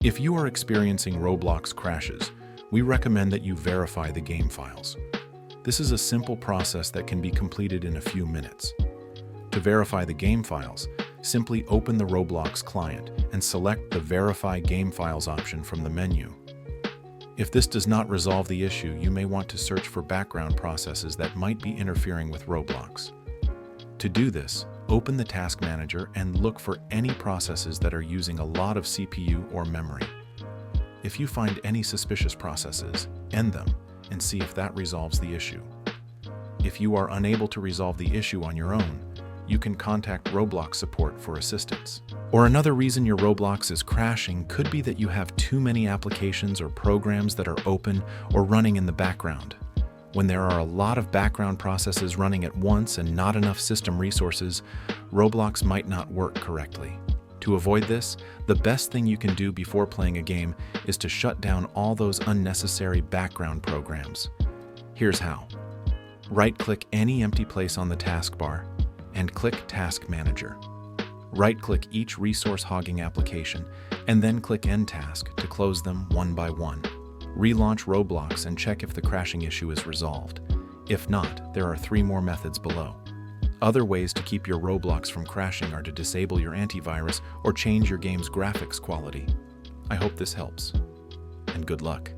If you are experiencing Roblox crashes, we recommend that you verify the game files. This is a simple process that can be completed in a few minutes. To verify the game files, simply open the Roblox client and select the Verify Game Files option from the menu. If this does not resolve the issue, you may want to search for background processes that might be interfering with Roblox. To do this, open the Task Manager and look for any processes that are using a lot of CPU or memory. If you find any suspicious processes, end them and see if that resolves the issue. If you are unable to resolve the issue on your own, you can contact Roblox support for assistance. Or another reason your Roblox is crashing could be that you have too many applications or programs that are open or running in the background. When there are a lot of background processes running at once and not enough system resources, Roblox might not work correctly. To avoid this, the best thing you can do before playing a game is to shut down all those unnecessary background programs. Here's how. Right-click any empty place on the taskbar and click Task Manager. Right-click each resource hogging application and then click End Task to close them one by one. Relaunch Roblox and check if the crashing issue is resolved. If not, there are 3 more methods below. Other ways to keep your Roblox from crashing are to disable your antivirus or change your game's graphics quality. I hope this helps, and good luck.